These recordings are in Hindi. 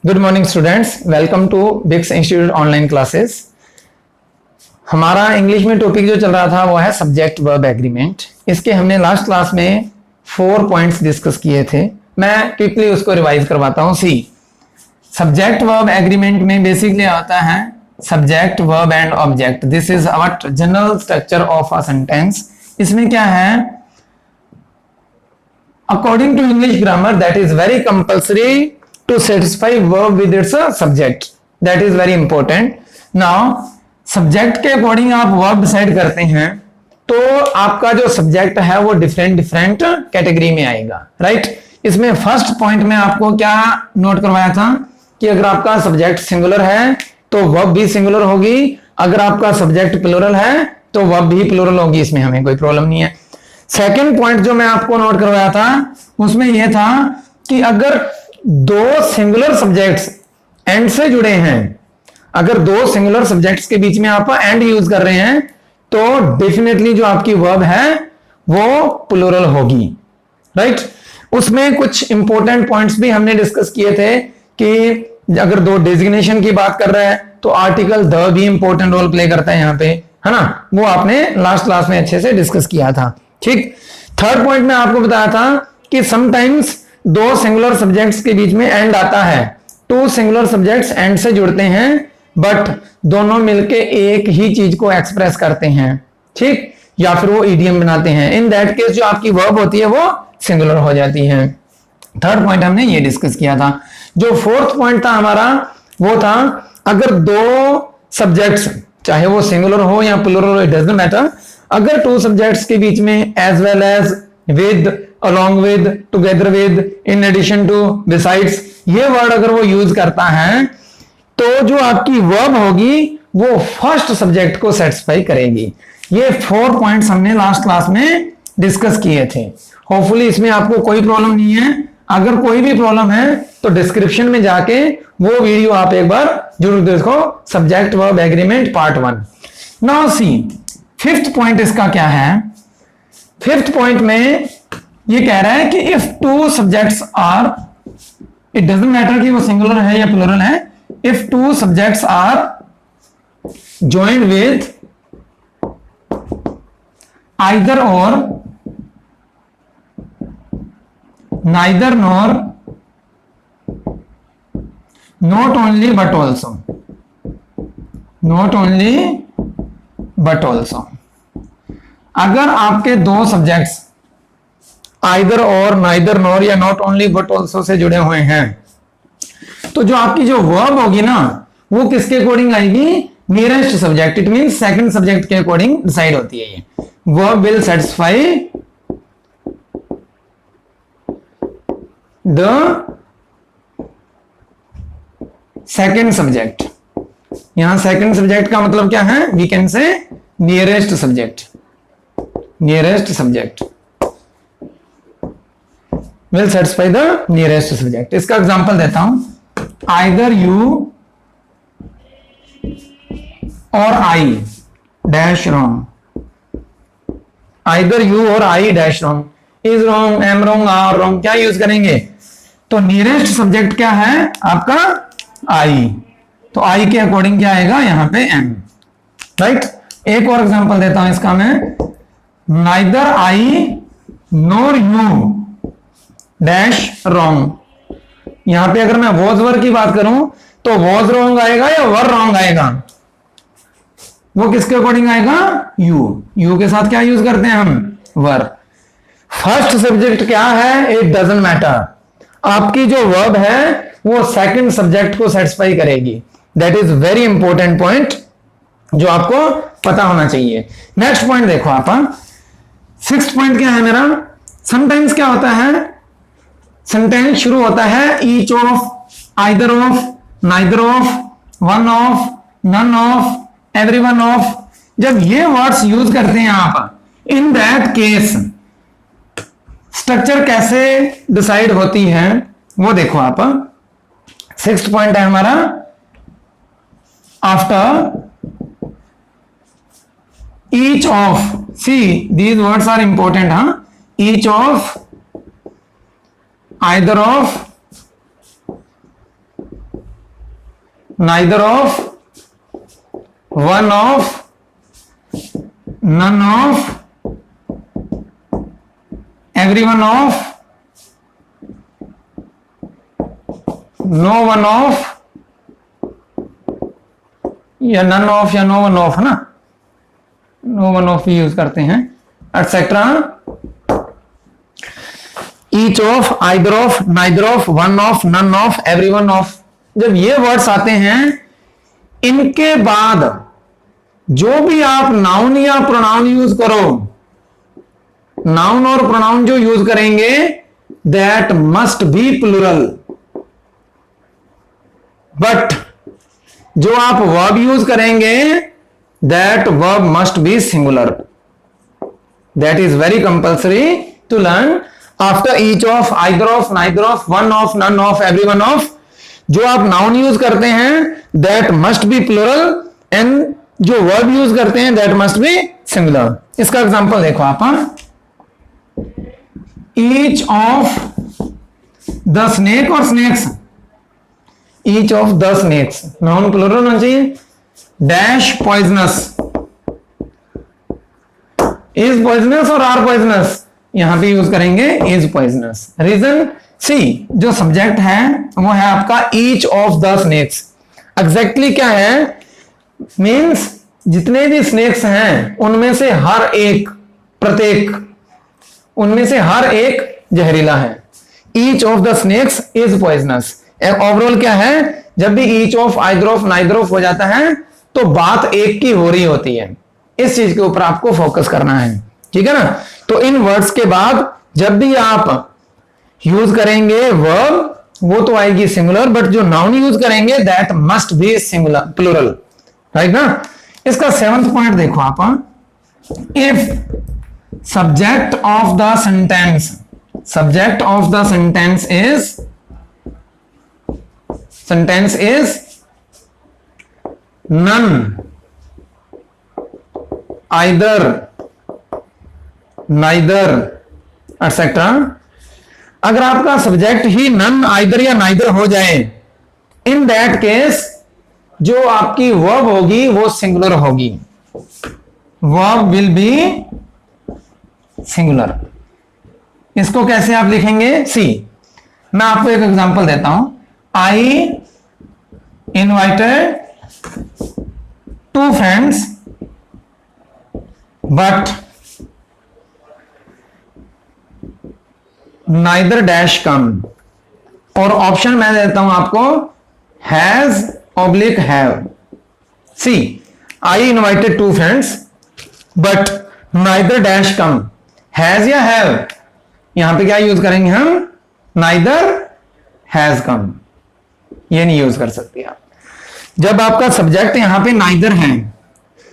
Good morning students, welcome to Bix institute online classes. हमारा इंग्लिश में टॉपिक जो चल रहा था वो है सब्जेक्ट वर्ब एग्रीमेंट। इसके हमने लास्ट क्लास में 4 पॉइंट्स डिस्कस किए थे। मैं क्विकली उसको रिवाइज करवाता हूं। सी, सब्जेक्ट वर्ब एग्रीमेंट में बेसिकली आता है subject verb and object. This is our general structure of a sentence. इसमें क्या है, according to English grammar that is very compulsory to satisfy verb with its subject. That is very important. Now subject के अकॉर्डिंग आप verb डिसाइड करते हैं तो आपका जो सब्जेक्ट है वो डिफरेंट कैटेगरी में आएगा, राइट। इसमें फर्स्ट पॉइंट में आपको क्या नोट करवाया था कि अगर आपका सब्जेक्ट सिंगुलर है तो वर्ब भी सिंगुलर होगी, अगर आपका सब्जेक्ट प्लूरल है तो वर्ब भी प्लूरल होगी। इसमें हमें कोई प्रॉब्लम नहीं है। सेकेंड पॉइंट जो मैं आपको नोट करवाया था उसमें यह था कि अगर दो सिंगुलर सब्जेक्ट्स एंड से जुड़े हैं, अगर दो सिंगुलर सब्जेक्ट्स के बीच में आप एंड यूज कर रहे हैं तो डेफिनेटली जो आपकी वर्ब है वो प्लूरल होगी, राइट। उसमें कुछ इंपॉर्टेंट पॉइंट्स भी हमने डिस्कस किए थे कि अगर दो डेजिग्नेशन की बात कर रहे हैं तो आर्टिकल द भी इंपॉर्टेंट रोल प्ले करता है यहाँ पे, है ना। वो आपने लास्ट क्लास में अच्छे से डिस्कस किया था, ठीक। थर्ड पॉइंट में आपको बताया था कि समटाइम्स दो सिंगुलर सब्जेक्ट्स के बीच में एंड आता है, टू सिंगुलर सब्जेक्ट्स एंड से जुड़ते हैं बट दोनों मिलके एक ही चीज को एक्सप्रेस करते हैं, ठीक, या फिर वो ईडियम बनाते हैं। इन दैट केस जो आपकी वर्ब होती है वो सिंगुलर हो जाती है। थर्ड पॉइंट हमने ये डिस्कस किया था। जो फोर्थ पॉइंट था हमारा वो था अगर दो सब्जेक्ट्स चाहे वो सिंगुलर हो या प्लूरल हो, इट डजंट मैटर, अगर टू सब्जेक्ट्स के बीच में as well as, with, along with, together with, in addition to, besides, ये वर्ड अगर वो यूज करता है तो जो आपकी वर्ब होगी वो फर्स्ट सब्जेक्ट को सेटिस्फाई करेगी। ये 4 पॉइंट्स हमने लास्ट क्लास में डिस्कस किए थे। होपफुली इसमें आपको कोई प्रॉब्लम नहीं है। अगर कोई भी प्रॉब्लम है तो डिस्क्रिप्शन में जाके वो वीडियो आप एक बार जरूर देखो, subject verb agreement part 1। Now see, fifth point इसका क्या है। फिफ्थ पॉइंट में ये कह रहा है कि if two subjects are, it doesn't matter कि वो सिंगुलर है या प्लूरल है, if two subjects are joined with either or, neither nor, not only but also, not only but also. अगर आपके दो subjects either or, neither nor या नॉट ओनली बट ऑल्सो से जुड़े हुए हैं तो जो आपकी जो वर्ब होगी ना वो किसके अकॉर्डिंग आएगी, nearest subject. It mean second subject के अकॉर्डिंग डिसाइड होती है। ये verb will satisfy the second subject. यहां सेकंड सब्जेक्ट का मतलब क्या है, we can say nearest subject, nearest subject will satisfy the nearest subject। इसका एग्जांपल देता हूं, either you or I dash wrong, either you or I dash wrong, is wrong, am wrong, are wrong, क्या यूज करेंगे तो नियरेस्ट सब्जेक्ट क्या है आपका I, तो I के अकॉर्डिंग क्या आएगा यहां पे am, राइट। एक और एग्जांपल देता हूं इसका मैं, neither I nor you dash wrong. यहां पे अगर मैं वॉज वर की बात करूं तो वॉज रॉन्ग आएगा या वर रॉन्ग आएगा, वो किसके अकॉर्डिंग आएगा, यू। यू के साथ क्या यूज करते हैं हम, वर। फर्स्ट सब्जेक्ट क्या है, इट डजंट मैटर। आपकी जो वर्ब है वो सेकंड सब्जेक्ट को सेटिस्फाई करेगी। That is very important point जो आपको पता होना चाहिए। नेक्स्ट पॉइंट देखो आप, सिक्स्थ पॉइंट क्या है मेरा, समटाइम्स क्या होता है, सेंटेंस शुरू होता है each of, either of, neither of, one of, none of, everyone of. जब ये वर्ड्स यूज करते हैं आप, इन दैट केस स्ट्रक्चर कैसे डिसाइड होती है वो देखो आप। सिक्स्थ पॉइंट है हमारा, after each of, see these words are important, हाँ, each of, either of, neither of, one of, none of, everyone of, no one of, या none of या no one of है ना, no one of भी यूज करते हैं, etcetera, each of, either of, neither of, one of, none of, everyone of। जब ये वर्ड्स आते हैं, इनके बाद जो भी आप नाउन या प्रोनाउन यूज करो, नाउन और प्रोनाउन जो यूज करेंगे, that must be plural. But जो आप वर्ब यूज करेंगे, that verb must be singular. That is very compulsory to learn. After each of, either of, neither of, one of, none of, everyone of, जो आप नाउन यूज करते हैं, that must be plural, and जो वर्ब यूज करते हैं, दैट मस्ट बी सिंगुलर। इसका एग्जांपल देखो आप, each of the snake और snakes, each of the snakes, noun plural होना चाहिए। डैश पॉइजनस, इज पॉइजनस और आर पॉइजनस, यहां पे यूज करेंगे इज पॉइजनस। रीजन सी, जो सब्जेक्ट है वो है आपका each of the snakes। Exactly क्या है, मीन्स जितने भी स्नेक्स हैं उनमें से हर एक, प्रत्येक, उनमें से हर एक जहरीला है। Each of the snakes is poisonous. Overall क्या है, जब भी each of, either of, neither of हो जाता है तो बात एक की हो रही होती है। इस चीज के ऊपर आपको फोकस करना है, ठीक है ना। तो इन वर्ड्स के बाद जब भी आप यूज करेंगे वर्ब, वो तो आएगी सिंगुलर, बट जो नाउन यूज करेंगे that must be singular, plural, right ना। इसका 7th पॉइंट देखो आप, if subject of the sentence, subject of the sentence is none, either, neither, etc। अगर आपका सब्जेक्ट ही none, either या neither हो जाए, in that case जो आपकी वर्ब होगी वो सिंगुलर होगी, वर्ब विल बी सिंगुलर। इसको कैसे आप लिखेंगे, सी, मैं आपको एक एग्जांपल देता हूं। I invited 2 friends but neither dash come, और ऑप्शन मैं देता हूं आपको, has oblique have. See, I invited 2 friends but neither dash come, has या हैव, यहां पे क्या यूज करेंगे हम, नाइदर हैज कम, ये नहीं यूज कर सकते आप। जब आपका सब्जेक्ट यहां पे नाइदर है,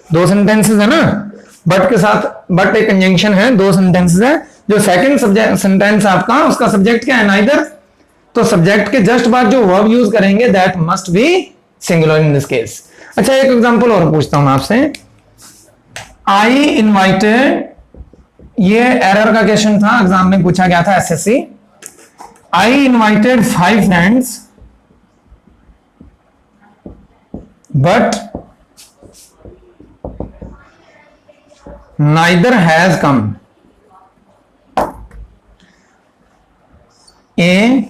2 सेंटेंसेस है ना, बट के साथ, बट एक कंजंक्शन है, 2 सेंटेंसेस है। जो सेकंड सब्जेक्ट सेंटेंस आपका, उसका सब्जेक्ट क्या है, नाइदर, तो सब्जेक्ट के जस्ट बाद जो वर्ब यूज करेंगे that must be singular in this case. अच्छा, एक एग्जांपल और पूछता हूं आपसे। आई इनवाइटेड, ये एरर का क्वेश्चन था, एग्जाम में पूछा गया था, SSC. I invited 5 friends but neither has come. A,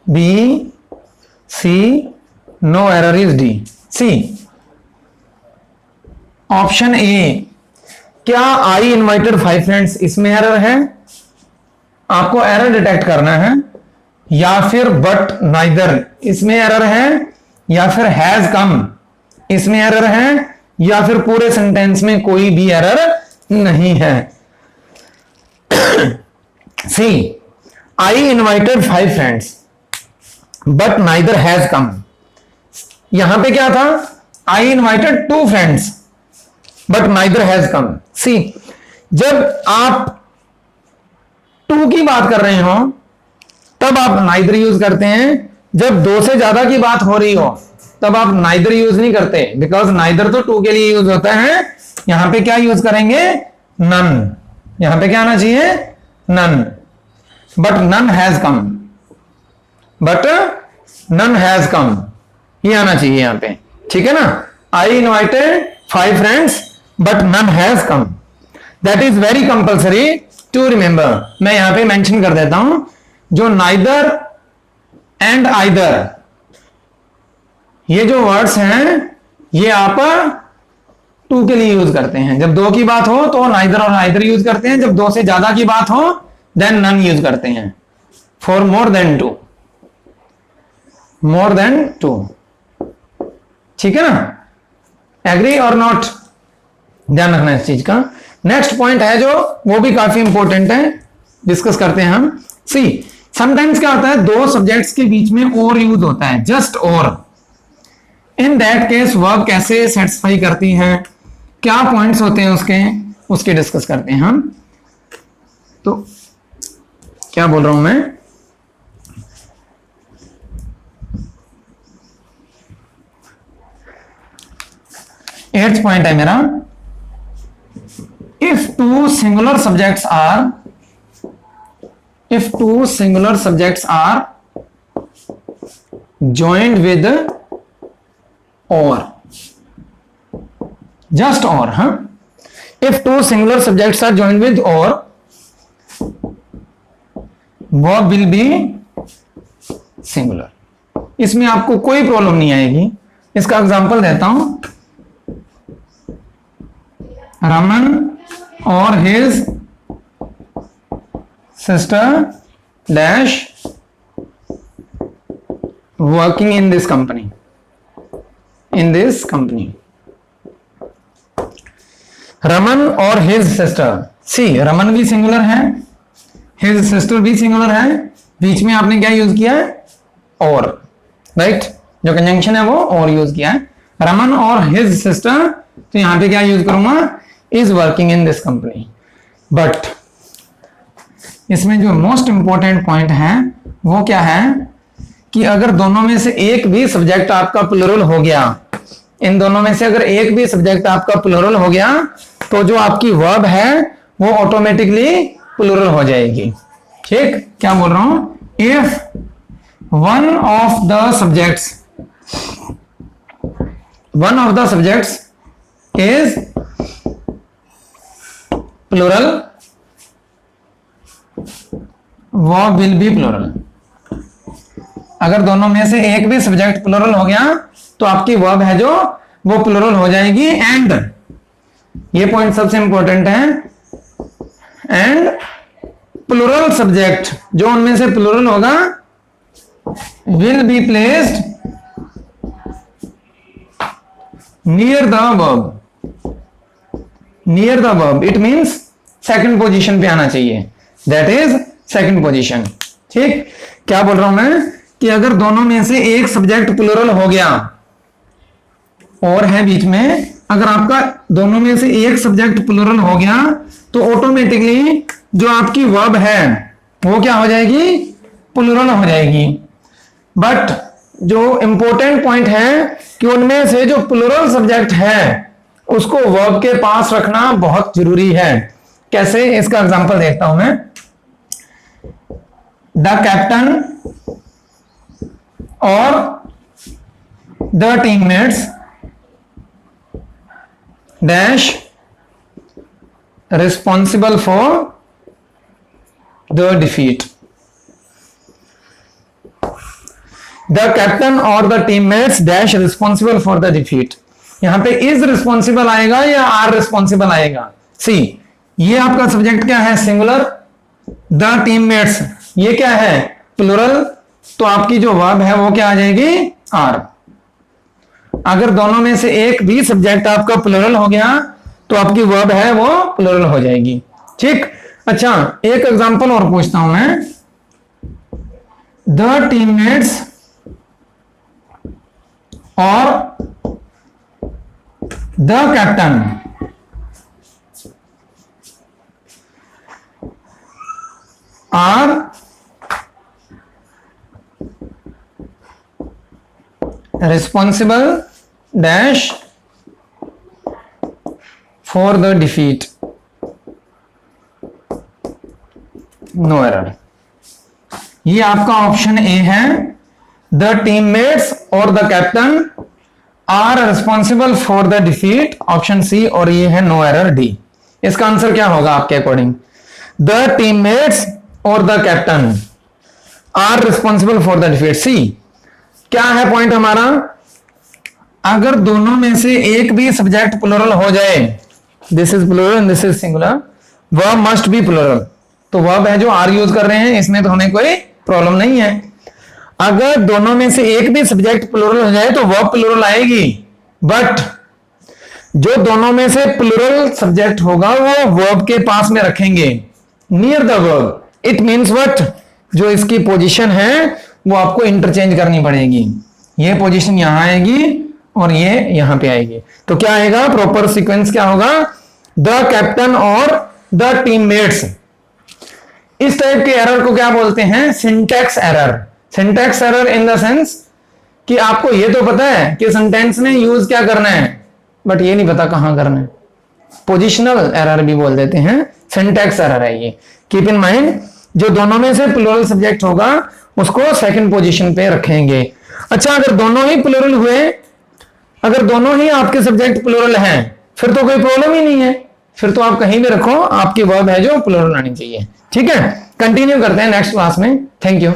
B, C, no error is D. C, option A, क्या आई इनवाइटेड 5 फ्रेंड्स, इसमें एरर है, आपको एरर डिटेक्ट करना है, या फिर बट नाइदर, इसमें एरर है, या फिर हैज कम, इसमें एरर है, या फिर पूरे सेंटेंस में कोई भी एरर नहीं है। See, I invited 5 friends but neither has come, यहां पे क्या था, I invited 2 friends but neither has come. See, जब आप 2 की बात कर रहे हो तब आप नाइदर यूज करते हैं, जब 2 से ज्यादा की बात हो रही हो तब आप नाइदर यूज नहीं करते, बिकॉज नाइदर तो 2 के लिए यूज होता है। यहां पे क्या यूज करेंगे, नन, यहां पे क्या आना चाहिए, none, but none has come, but none has come, ये आना चाहिए यहाँ पे, ठीक है ना। I invited 5 friends but none has come, that is very compulsory to remember. मैं यहां पे मेंशन कर देता हूं, जो नाइदर एंड आइदर ये जो वर्ड्स हैं ये आप टू के लिए यूज करते हैं। जब दो की बात हो तो नाइदर और आइदर यूज करते हैं, जब दो से ज्यादा की बात हो देन नन यूज करते हैं। For more than two, more than two, ठीक है ना। एग्री और नॉट, ध्यान रखना इस चीज का। नेक्स्ट पॉइंट है जो वो भी काफी इंपॉर्टेंट है, डिस्कस करते हैं हम। सी समटाइम्स क्या होता है, दो सब्जेक्ट्स के बीच में और यूज होता है, जस्ट और। इन दैट केस वर्ब कैसे सेटिस्फाई करती हैं, क्या पॉइंट्स होते हैं उसके डिस्कस करते हैं हम। तो क्या बोल रहा हूं मैं, एट्थ पॉइंट है मेरा, if two singular subjects are joined with or, just or, huh? If two singular subjects are joined with or, verb will be singular। इसमें आपको कोई प्रॉब्लम नहीं आएगी। इसका एग्जांपल देता हूं, रमन और his sister dash working in this company, Raman और his sister, सी रमन भी सिंगुलर है, his sister भी सिंगुलर है, बीच में आपने क्या यूज किया है, और, राइट, जो कंजंक्शन है वो और यूज किया है, रमन और his sister। तो यहां पे क्या यूज करूंगा, is working in this company. But इसमें जो मोस्ट इंपॉर्टेंट पॉइंट है वो क्या है कि अगर दोनों में से एक भी सब्जेक्ट आपका प्लूरल हो गया, इन दोनों में से अगर एक भी सब्जेक्ट आपका प्लूरल हो गया तो जो आपकी वर्ब है वो ऑटोमेटिकली प्लूरल हो जाएगी। ठीक, क्या बोल रहा हूं, if one of the subjects is plural, verb will be plural. अगर दोनों में से एक भी सब्जेक्ट प्लूरल हो गया तो आपकी वर्ब है जो वो प्लूरल हो जाएगी। एंड ये पॉइंट सबसे इंपॉर्टेंट है, एंड प्लूरल सब्जेक्ट जो उनमें से प्लूरल होगा will be placed near the verb, it means second position पे आना चाहिए, दैट इज सेकंड पोजीशन। ठीक, क्या बोल रहा हूं मैं कि अगर दोनों में से एक सब्जेक्ट प्लूरल हो गया और है बीच में, अगर आपका दोनों में से एक सब्जेक्ट प्लूरल हो गया तो ऑटोमेटिकली जो आपकी वर्ब है वो क्या हो जाएगी, प्लूरल हो जाएगी। बट जो इंपॉर्टेंट पॉइंट है कि उनमें से जो प्लूरल सब्जेक्ट है उसको वर्ब के पास रखना बहुत जरूरी है। कैसे, इसका एग्जांपल देखता हूं मैं। The captain or the teammates dash responsible for the defeat. The captain or the teammates dash responsible for the defeat. यहां पे इज रिस्पॉन्सिबल आएगा या आर रिस्पॉन्सिबल आएगा। सी, ये आपका सब्जेक्ट क्या है, सिंगुलर, द टीममेट्स ये क्या है, प्लूरल, तो आपकी जो वर्ब है वो क्या आ जाएगी, आर। अगर दोनों में से एक भी सब्जेक्ट आपका प्लूरल हो गया तो आपकी वर्ब है वो प्लूरल हो जाएगी। ठीक, अच्छा एक एग्जांपल और पूछता हूं मैं। द टीममेट्स और the captain are responsible dash for the defeat, no error। ये आपका ऑप्शन ए है, द टीममेट्स और the captain are responsible for the defeat, option C, और ये है नो एरर डी। इसका आंसर क्या होगा आपके अकॉर्डिंग? द टीममेट्स और the captain are responsible for the defeat. See क्या है पॉइंट हमारा? अगर दोनों में से एक भी सब्जेक्ट प्लुरल हो जाए, this is plural and this is singular, verb must B plural. तो वर्ब है जो आर यूज कर रहे हैं, इसमें तो हमें कोई प्रॉब्लम नहीं है। अगर दोनों में से एक भी सब्जेक्ट प्लुरल हो जाए तो वर्ब प्लुरल आएगी, बट जो दोनों में से प्लुरल सब्जेक्ट होगा वो वर्ब के पास में रखेंगे, near the verb. It means what? जो इसकी पोजीशन है वो आपको इंटरचेंज करनी पड़ेगी। ये पोजीशन यहां आएगी और ये यहां पे आएगी। तो क्या आएगा? प्रॉपर सीक्वेंस क्या होगा? The captain or the teammates. इस टाइप के एरर को क्या बोलते हैं? Syntax error. Syntax error in the sense कि आपको ये तो पता है कि सेंटेंस में यूज क्या करना है, बट ये नहीं पता कहां करना है। पोजिशनल एरर भी बोल देते हैं, सिंटैक्स एरर है ये। कीप इन माइंड, जो दोनों में से प्लुरल सब्जेक्ट होगा उसको सेकंड पोजीशन पे रखेंगे। अच्छा, अगर दोनों ही प्लुरल हुए, अगर दोनों ही आपके सब्जेक्ट प्लुरल हैं, फिर तो कोई प्रॉब्लम ही नहीं है, फिर तो आप कहीं भी रखो, आपकी वर्ब है जो प्लुरल आनी चाहिए। ठीक है, कंटिन्यू करते हैं नेक्स्ट क्लास में। Thank you.